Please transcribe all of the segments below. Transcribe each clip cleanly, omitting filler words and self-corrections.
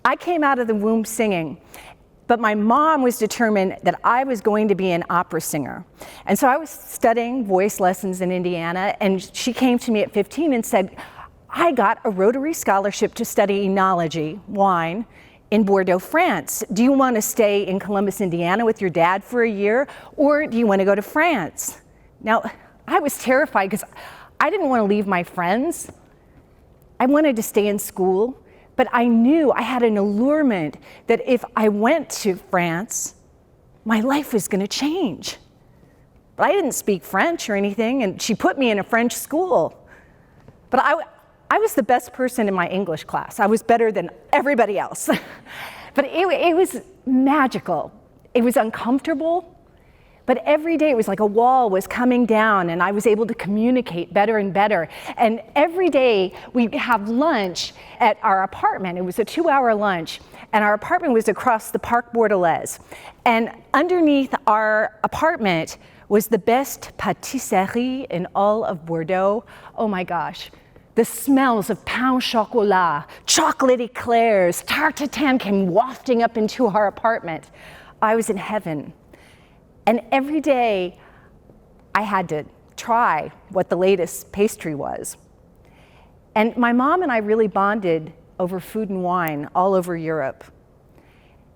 I came out of the womb singing, but my mom was determined that I was going to be an opera singer. And so I was studying voice lessons in Indiana, and she came to me at 15 and said, I got a Rotary scholarship to study enology, wine, in Bordeaux, France. Do you want to stay in Columbus, Indiana with your dad for a year, or do you want to go to France? Now, I was terrified because I didn't want to leave my friends. I wanted to stay in school, but I knew I had an allurement that if I went to France, my life was going to change. But I didn't speak French or anything, and she put me in a French school. But I was the best person in my English class. I was better than everybody else. But it was magical. It was uncomfortable. But every day it was like a wall was coming down and I was able to communicate better and better. And every day we'd have lunch at our apartment. It was a 2-hour lunch. And our apartment was across the Parc Bordelais. And underneath our apartment was the best pâtisserie in all of Bordeaux. Oh my gosh. The smells of pain au chocolat, chocolate eclairs, tarte tatin came wafting up into our apartment. I was in heaven. And every day I had to try what the latest pastry was. And my mom and I really bonded over food and wine all over Europe.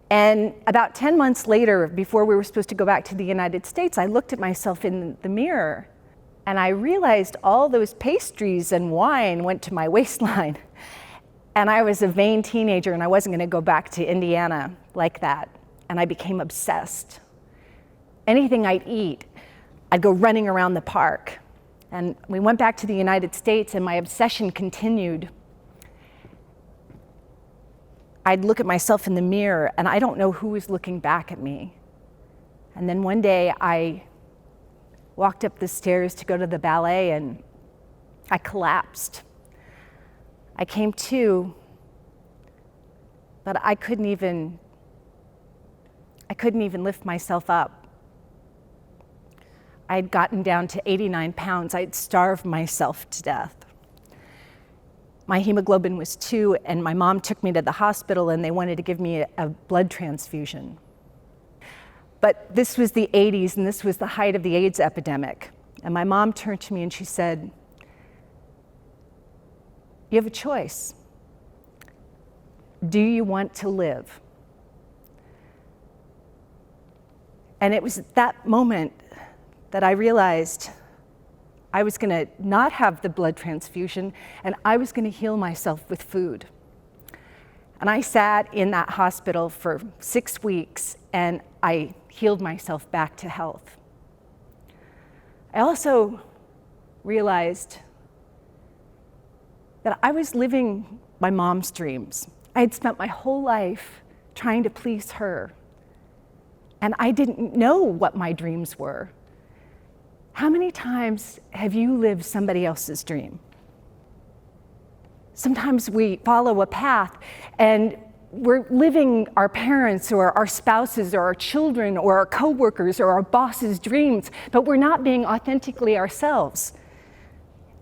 And about 10 months later, before we were supposed to go back to the United States, I looked at myself in the mirror and I realized all those pastries and wine went to my waistline. And I was a vain teenager and I wasn't going to go back to Indiana like that. And I became obsessed. Anything I'd eat, I'd go running around the park. And we went back to the United States and my obsession continued. I'd look at myself in the mirror and I don't know who was looking back at me. And then one day I walked up the stairs to go to the ballet and I collapsed. I came to, but I couldn't even lift myself up. I'd gotten down to 89 pounds. I'd starved myself to death. My hemoglobin was 2, and my mom took me to the hospital and they wanted to give me a blood transfusion. But this was the 80s and this was the height of the AIDS epidemic. And my mom turned to me and she said, you have a choice. Do you want to live? And it was at that moment that I realized I was going to not have the blood transfusion and I was going to heal myself with food. And I sat in that hospital for 6 weeks and I healed myself back to health. I also realized that I was living my mom's dreams. I had spent my whole life trying to please her, and I didn't know what my dreams were. How many times have you lived somebody else's dream? Sometimes we follow a path and we're living our parents' or our spouses' or our children or our coworkers or our boss's dreams, but we're not being authentically ourselves.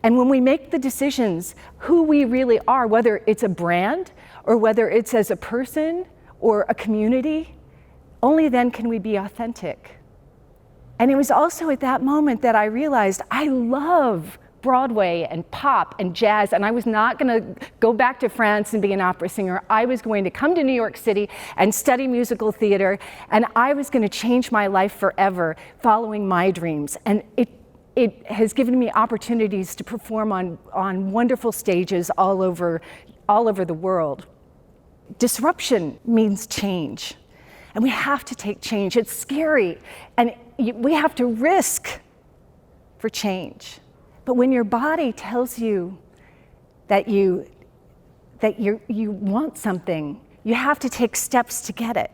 And when we make the decisions who we really are, whether it's a brand or whether it's as a person or a community, only then can we be authentic. And it was also at that moment that I realized I love Broadway and pop and jazz, and I was not going to go back to France and be an opera singer. I was going to come to New York City and study musical theater, and I was going to change my life forever following my dreams. And it has given me opportunities to perform on wonderful stages all over the world. Disruption means change, and we have to take change. It's scary, and we have to risk for change. But when your body tells you that you want something, you have to take steps to get it.